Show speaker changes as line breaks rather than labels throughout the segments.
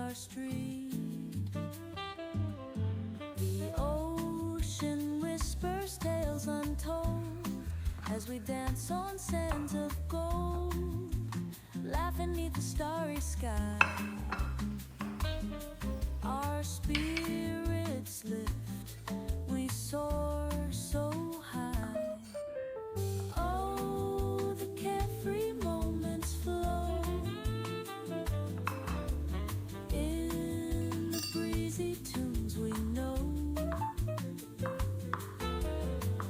our street. The ocean whispers tales untold as we dance on sands of gold, laughing 'neath the starry sky. Our spirits lift, we soar so high. Oh, the carefree moments flow in the breezy tunes we know.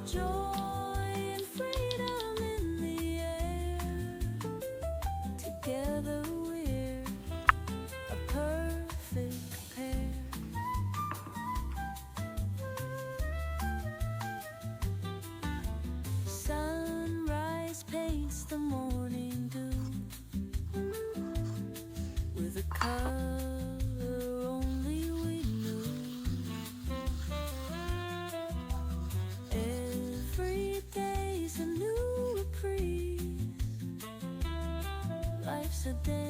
Joy and freedom in the air, together we're a perfect pair. Sunrise paints the morning dew with a color only we knew. Every day's a new reprieve. Life's a day